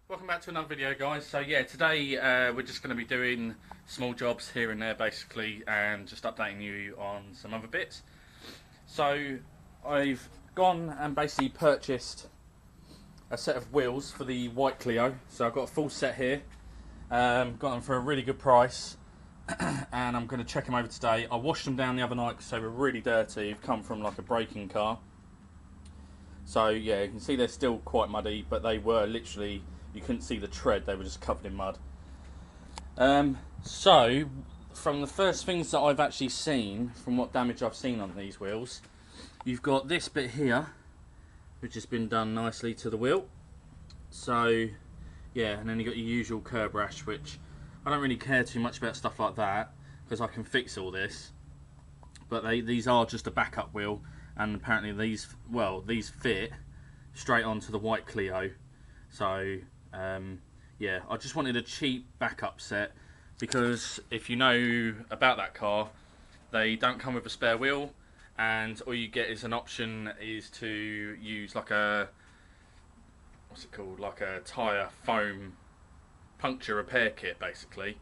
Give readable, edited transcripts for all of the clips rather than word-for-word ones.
Welcome back to another video, guys. So yeah, today we're just going to be doing small jobs here and there basically, and just updating you on some other bits. So I've gone and basically purchased a set of wheels for the white Clio. So I've got a full set here, got them for a really good price, and I'm going to check them over today. I washed them down the other night because they were really dirty. They've come from like a break-in car. So yeah, you can see they're still quite muddy, but they were literally, you couldn't see the tread, they were just covered in mud. So from the first things that I've actually seen, from what damage I've seen on these wheels, you've got this bit here, which has been done nicely to the wheel. So yeah, and then you've got your usual curb rash, which I don't really care too much about stuff like that, because I can fix all this. But these are just a backup wheel, and apparently these fit straight onto the white Clio. So yeah, I just wanted a cheap backup set, because if you know about that car, they don't come with a spare wheel, and all you get is an option is to use like a, what's it called, like a tyre foam puncture repair kit basically.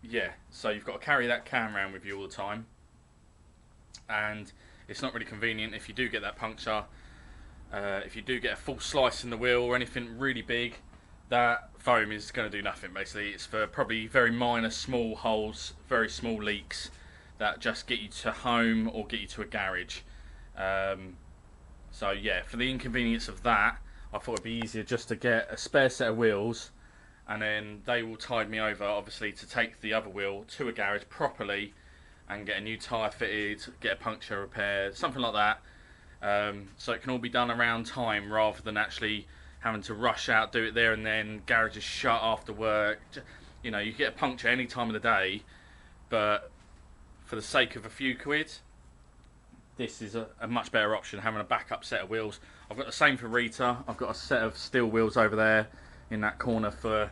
Yeah, so you've got to carry that can around with you all the time, and it's not really convenient if you do get that puncture. If you do get a full slice in the wheel or anything really big, that foam is going to do nothing basically. It's for probably very minor small holes, very small leaks that just get you to home or get you to a garage. So yeah, for the inconvenience of that, I thought it'd be easier just to get a spare set of wheels, and then they will tide me over obviously to take the other wheel to a garage properly and get a new tyre fitted, get a puncture repair, something like that. So it can all be done around time rather than actually having to rush out, do it there and then, garage is shut after work. You know, you get a puncture any time of the day, but for the sake of a few quid, this is a much better option, having a backup set of wheels. I've got the same for Rita. I've got a set of steel wheels over there in that corner for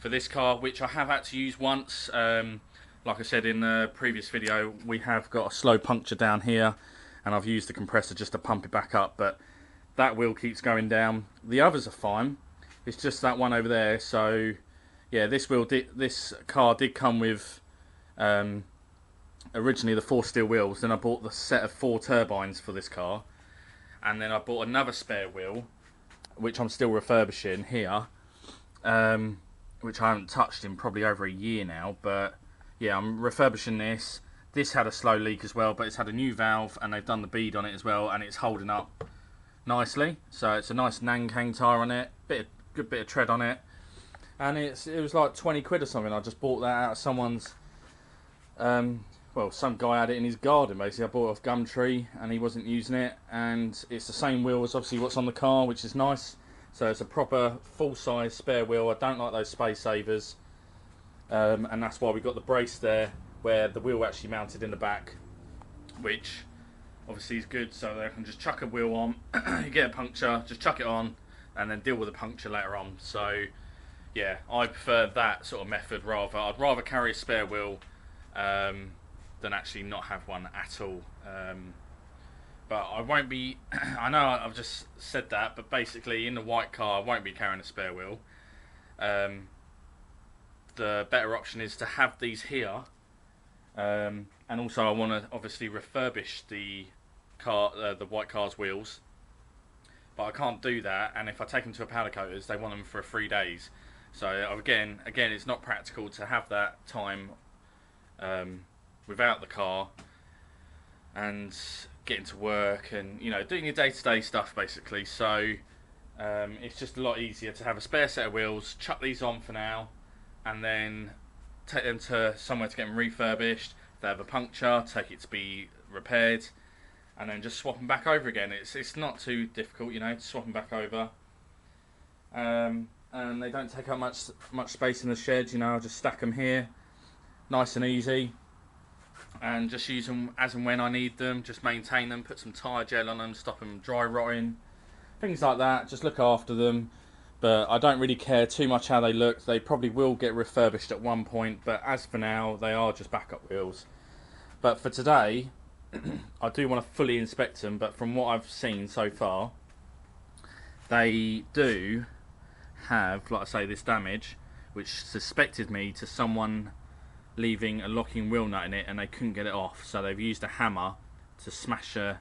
this car, which I have had to use once. Like I said in the previous video, we have got a slow puncture down here, and I've used the compressor just to pump it back up, but that wheel keeps going down. The others are fine, it's just that one over there. So yeah, this car did come with originally the 4 steel wheels, then I bought the set of 4 turbines for this car, and then I bought another spare wheel which I'm still refurbishing here, which I haven't touched in probably over a year now. But yeah, I'm refurbishing this. This had a slow leak as well, but it's had a new valve and they've done the bead on it as well, and it's holding up nicely. So it's a nice Nankang tyre on it, good bit of tread on it, and it was like 20 quid or something. I just bought that out of someone's, well, some guy had it in his garden basically. I bought it off Gumtree and he wasn't using it, and it's the same wheel as obviously what's on the car, which is nice. So it's a proper full-size spare wheel. I don't like those space savers, and that's why we got the brace there, where the wheel actually mounted in the back, which obviously is good, so they can just chuck a wheel on, you get a puncture, just chuck it on, and then deal with the puncture later on. So yeah, I prefer that sort of method. I'd rather carry a spare wheel than actually not have one at all. But I won't be, I know I've just said that, but basically in the white car I won't be carrying a spare wheel. The better option is to have these here. And also I want to obviously refurbish the car, the white car's wheels, but I can't do that, and if I take them to a powder coaters they want them for 3 days. So again it's not practical to have that time without the car and getting to work and, you know, doing your day-to-day stuff basically. So it's just a lot easier to have a spare set of wheels, chuck these on for now, and then take them to somewhere to get them refurbished. If they have a puncture, take it to be repaired, and then just swap them back over again. It's not too difficult, you know, to swap them back over. And they don't take up much space in the shed. You know, I'll just stack them here, nice and easy, and just use them as and when I need them. Just maintain them, put some tyre gel on them, stop them dry rotting, things like that. Just look after them. But I don't really care too much how they look. They probably will get refurbished at one point, but as for now they are just backup wheels. But for today I do want to fully inspect them, but from what I've seen so far, they do have, like I say, this damage, which suspected me to someone leaving a locking wheel nut in it and they couldn't get it off, so they've used a hammer to smash a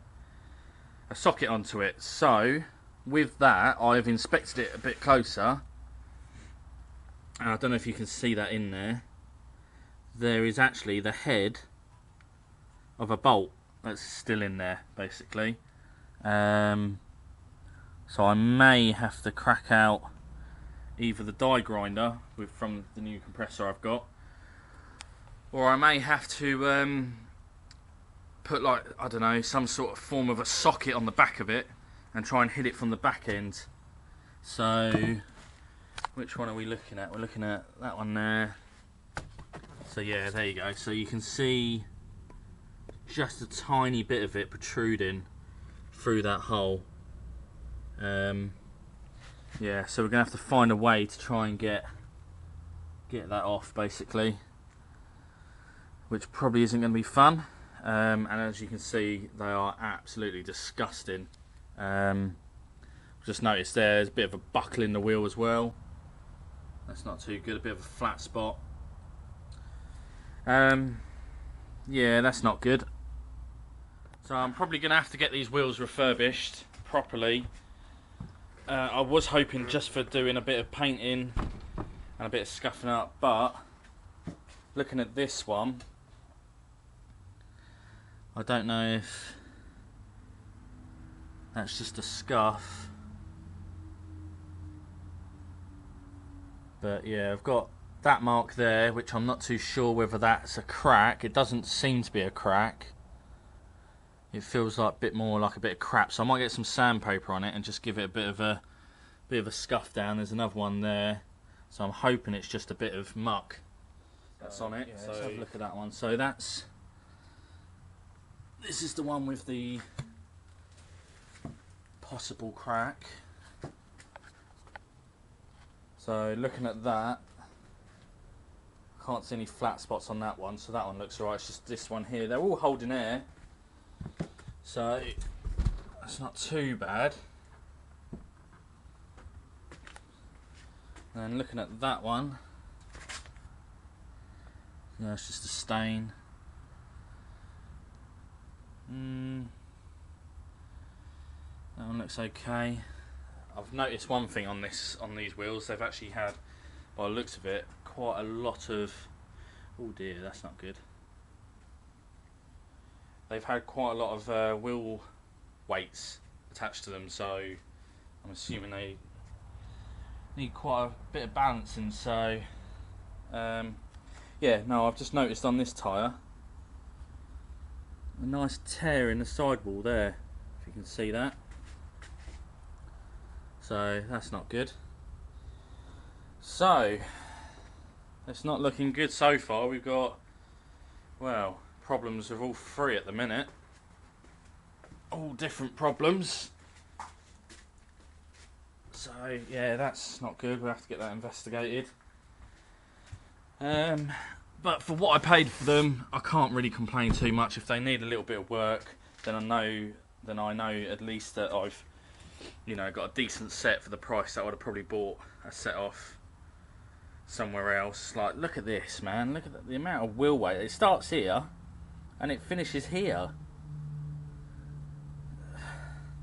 socket onto it. So with that, I've inspected it a bit closer, and I don't know if you can see that in there. There is actually the head of a bolt that's still in there, basically. So I may have to crack out either the die grinder from the new compressor I've got, or I may have to put, like, I don't know, some sort of form of a socket on the back of it and try and hit it from the back end. So which one are we looking at? We're looking at that one there. So yeah, there you go. So you can see just a tiny bit of it protruding through that hole. Yeah, so we're gonna have to find a way to try and get that off, basically, which probably isn't going to be fun. And as you can see, they are absolutely disgusting. Just noticed there's a bit of a buckle in the wheel as well. That's not too good. A bit of a flat spot. Yeah, that's not good. So I'm probably going to have to get these wheels refurbished properly. I was hoping just for doing a bit of painting and a bit of scuffing up, but looking at this one, I don't know if that's just a scuff, but yeah, I've got that mark there, which I'm not too sure whether that's a crack. It doesn't seem to be a crack. It feels like a bit more like a bit of crap, so I might get some sandpaper on it and just give it a bit of a scuff down. There's another one there, so I'm hoping it's just a bit of muck that's on it. Yeah, so let's have a look at that one. So this is the one with the possible crack. So looking at that, I can't see any flat spots on that one, so that one looks alright. It's just this one here. They're all holding air, so that's not too bad. And looking at that one, yeah, it's just a stain. That one looks okay. I've noticed one thing on these wheels. They've actually had, by the looks of it, quite a lot of, oh dear, that's not good. They've had quite a lot of wheel weights attached to them, so I'm assuming they need quite a bit of balancing. So yeah, no, I've just noticed on this tyre a nice tear in the sidewall there, if you can see that. So that's not good. So it's not looking good so far. We've got, well, problems with all three at the minute. All different problems. So yeah, that's not good. We'll have to get that investigated. But for what I paid for them, I can't really complain too much. If they need a little bit of work, then I know at least that I've, you know, got a decent set for the price that I would have probably bought a set off somewhere else. Like, look at this, man. Look at the amount of wheel weight. It starts here and it finishes here.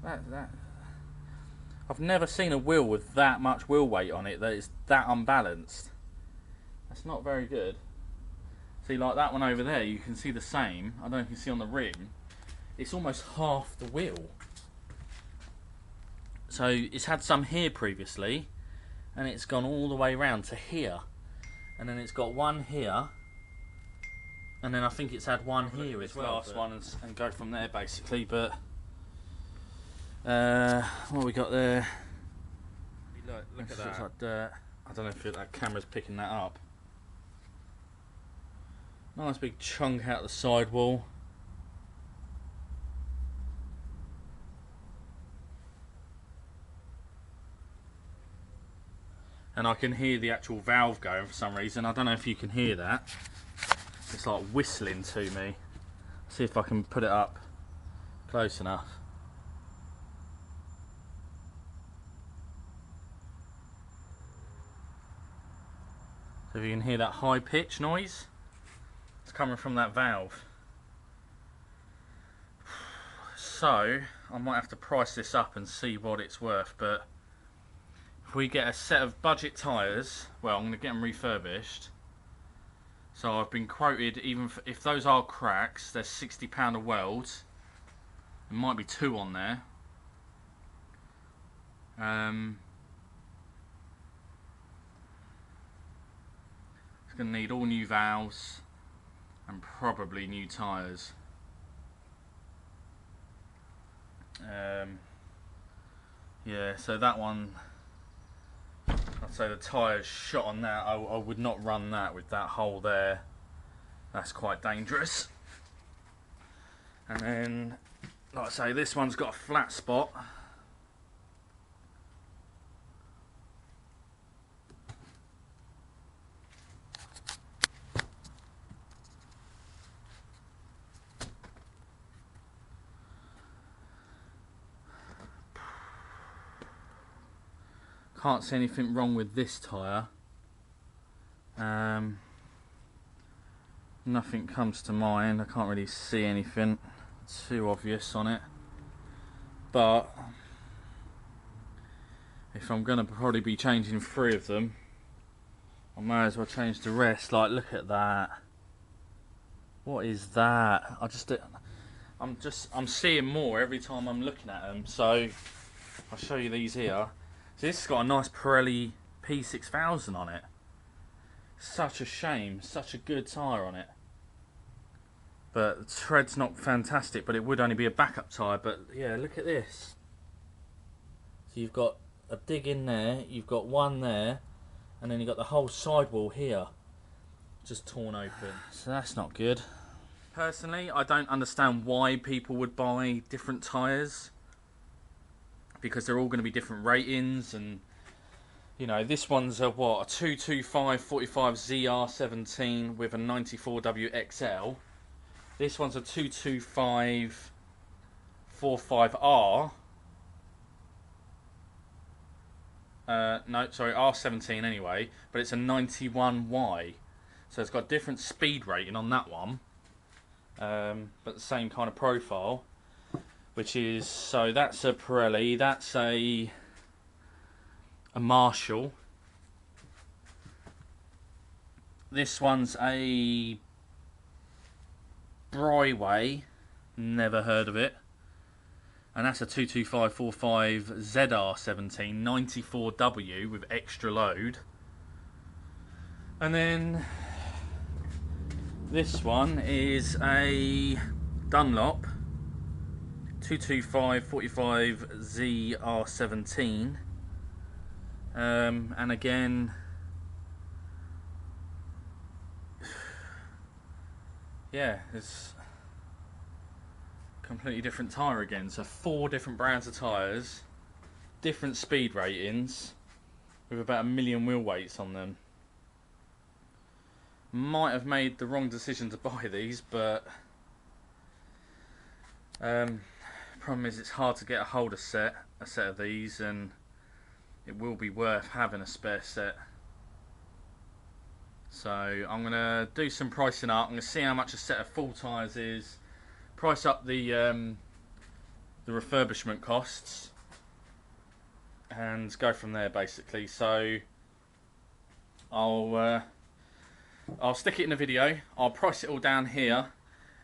I've never seen a wheel with that much wheel weight on it that is that unbalanced. That's not very good. See, like that one over there, you can see the same. I don't know if you can see on the rim. It's almost half the wheel. So it's had some here previously, and it's gone all the way around to here, and then it's got one here, and then I think it's had one here as well. Last one and go from there basically. But what we got there? Look at that. Looks like dirt. I don't know if that camera's picking that up. Nice big chunk out of the sidewall. And I can hear the actual valve going for some reason. I don't know if you can hear that. It's like whistling to me. See if I can put it up close enough. So you can hear that high pitch noise, it's coming from that valve. So I might have to price this up and see what it's worth, but if we get a set of budget tyres, well, I'm going to get them refurbished. So I've been quoted, even if those are cracks, they're £60 a weld. There might be 2 on there. It's going to need all new valves and probably new tyres. Yeah, so that one, I'd say the tyre's shot on that. I would not run that with that hole there. That's quite dangerous. And then, like I say, this one's got a flat spot. Can't see anything wrong with this tyre. Nothing comes to mind. I can't really see anything too obvious on it. But if I'm going to probably be changing 3 of them, I may as well change the rest. Like, look at that. What is that? I'm seeing more every time I'm looking at them. So I'll show you these here. So this has got a nice Pirelli P6000 on it. Such a shame, such a good tyre on it. But the tread's not fantastic, but it would only be a backup tyre. But yeah, look at this. So you've got a dig in there, you've got one there, and then you've got the whole sidewall here just torn open. So that's not good. Personally, I don't understand why people would buy different tyres, because they're all going to be different ratings. And you know, this one's a what, a 225 45 ZR17 with a 94W XL. This one's a 225 45R. No, sorry, R17 anyway, but it's a 91Y. So it's got different speed rating on that one, but the same kind of profile. Which is, so that's a Pirelli, that's a Marshall. This one's a Bryway, never heard of it. And that's a 22545 ZR17 94W with extra load. And then this one is a Dunlop 225 45 ZR17, and again, yeah, it's completely different tyre again. So 4 different brands of tyres, different speed ratings, with about 1 million wheel weights on them. Might have made the wrong decision to buy these, but problem is it's hard to get a hold of a set of these, and it will be worth having a spare set. So I'm going to do some pricing up. I'm going to see how much a set of full tyres is, price up the refurbishment costs, and go from there basically. So I'll stick it in a video, I'll price it all down here,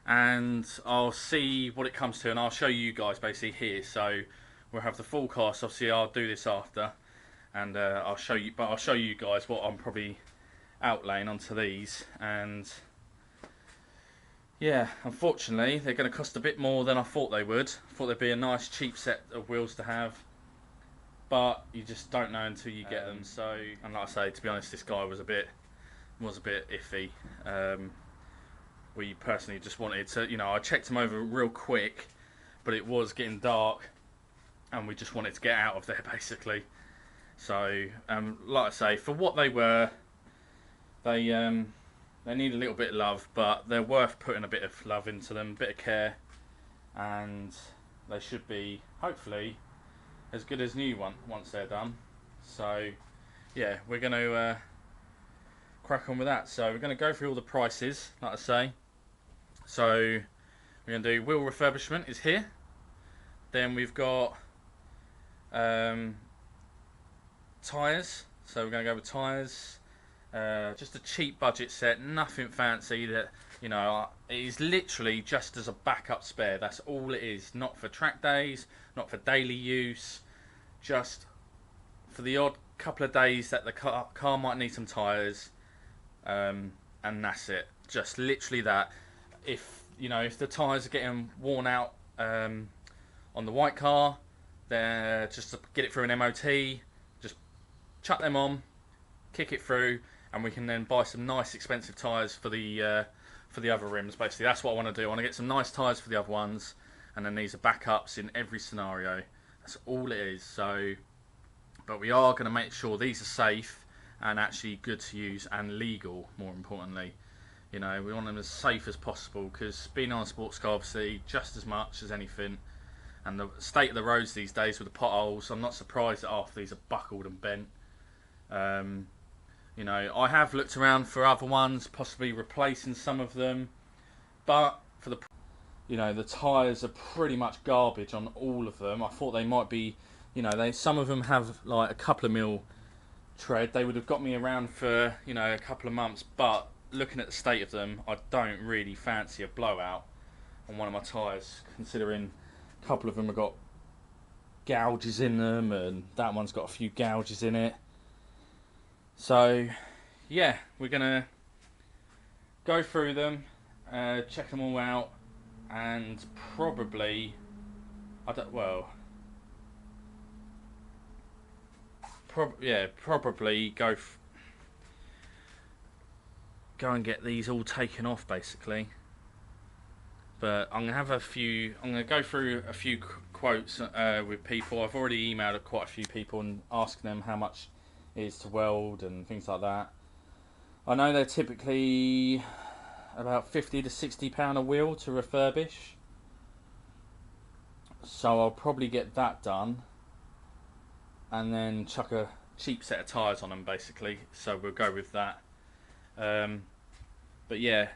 and I'll see what it comes to, and I'll show you guys basically here. So we'll have the full cost. Obviously I'll do this after, and I'll show you guys what I'm probably outlaying onto these. And yeah, unfortunately they're going to cost a bit more than I thought they would. I thought they'd be a nice cheap set of wheels to have, but you just don't know until you get them. So, and like I say, to be honest, this guy was a bit iffy. We personally just wanted to, you know, I checked him over real quick, but it was getting dark, and we just wanted to get out of there basically. So, like I say, for what they were, they need a little bit of love, but they're worth putting a bit of love into them, a bit of care, and they should be hopefully as good as new once they're done. So, yeah, we're going to crack on with that. So we're going to go through all the prices, like I say. So we're going to do wheel refurbishment is here. Then we've got tyres. So we're going to go with tyres. Just a cheap budget set, nothing fancy. That, you know, it is literally just as a backup spare. That's all it is. Not for track days, not for daily use, just for the odd couple of days that the car might need some tyres, and that's it. Just literally that. If you know, if the tyres are getting worn out on the white car, then just to get it through an MOT, just chuck them on, kick it through, and we can then buy some nice expensive tyres for the other rims. Basically, that's what I want to do. I want to get some nice tyres for the other ones, and then these are backups in every scenario. That's all it is. So, but we are going to make sure these are safe and actually good to use and legal. More importantly, you know, we want them as safe as possible, because being on a sports car, obviously, just as much as anything. And the state of the roads these days with the potholes, I'm not surprised that half these are buckled and bent. You know, I have looked around for other ones, possibly replacing some of them, but for the, you know, the tyres are pretty much garbage on all of them. I thought they might be, you know, some of them have like a couple of mil tread. They would have got me around for, you know, a couple of months, but looking at the state of them, I don't really fancy a blowout on one of my tyres, considering a couple of them have got gouges in them, and that one's got a few gouges in it. So yeah, we're gonna go through them, check them all out, and probably, probably go and get these all taken off, basically. But I'm gonna go through a few quotes with people. I've already emailed quite a few people and asking them how much it is to weld and things like that. I know they're typically about £50 to £60 a wheel to refurbish, so I'll probably get that done and then chuck a cheap set of tyres on them, basically. So we'll go with that. But yeah,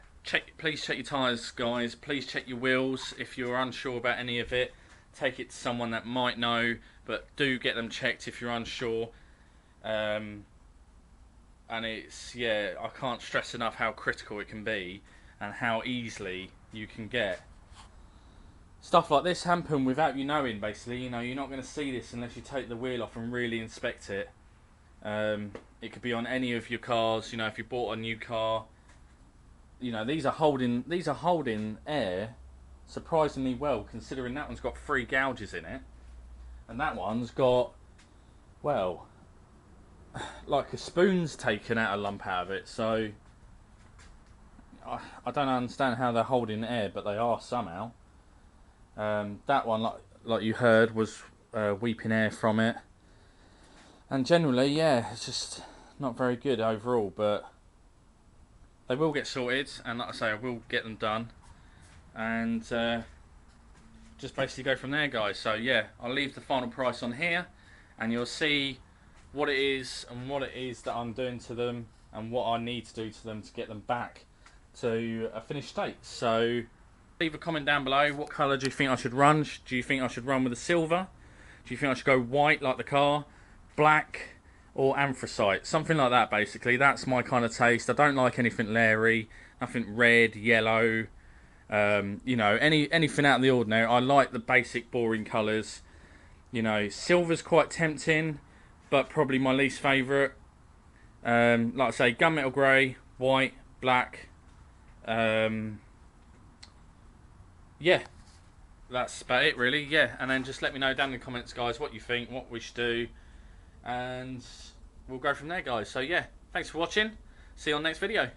please check your tyres, guys. Please check your wheels. If you're unsure about any of it, take it to someone that might know, but do get them checked if you're unsure. And it's, yeah, I can't stress enough how critical it can be and how easily you can get stuff like this happen without you knowing. Basically, you know, you're not going to see this unless you take the wheel off and really inspect it. It could be on any of your cars. You know, if you bought a new car, you know, these are holding air surprisingly well, considering that one's got 3 gouges in it, and that one's got, well, like a spoon's taken out a lump out of it. So I don't understand how they're holding air, but they are somehow. That one, like you heard, was weeping air from it, and generally, yeah, it's just not very good overall. But they will get sorted, and like I say, I will get them done, and just basically go from there, guys. So yeah, I'll leave the final price on here, and you'll see what it is and what it is that I'm doing to them and what I need to do to them to get them back to a finished state. So leave a comment down below. What colour do you think I should run? Do you think I should run with a silver? Do you think I should go white like the car, black, or anthracite? Something like that, basically. That's my kind of taste. I don't like anything leery, nothing red, yellow, you know, anything out of the ordinary. I like the basic boring colours. You know, silver's quite tempting, but probably my least favourite. Like I say, gunmetal grey, white, black. Yeah, that's about it, really. Yeah, and then just let me know down in the comments, guys, what you think, what we should do, and we'll go from there, guys. So yeah, thanks for watching. See you on the next video.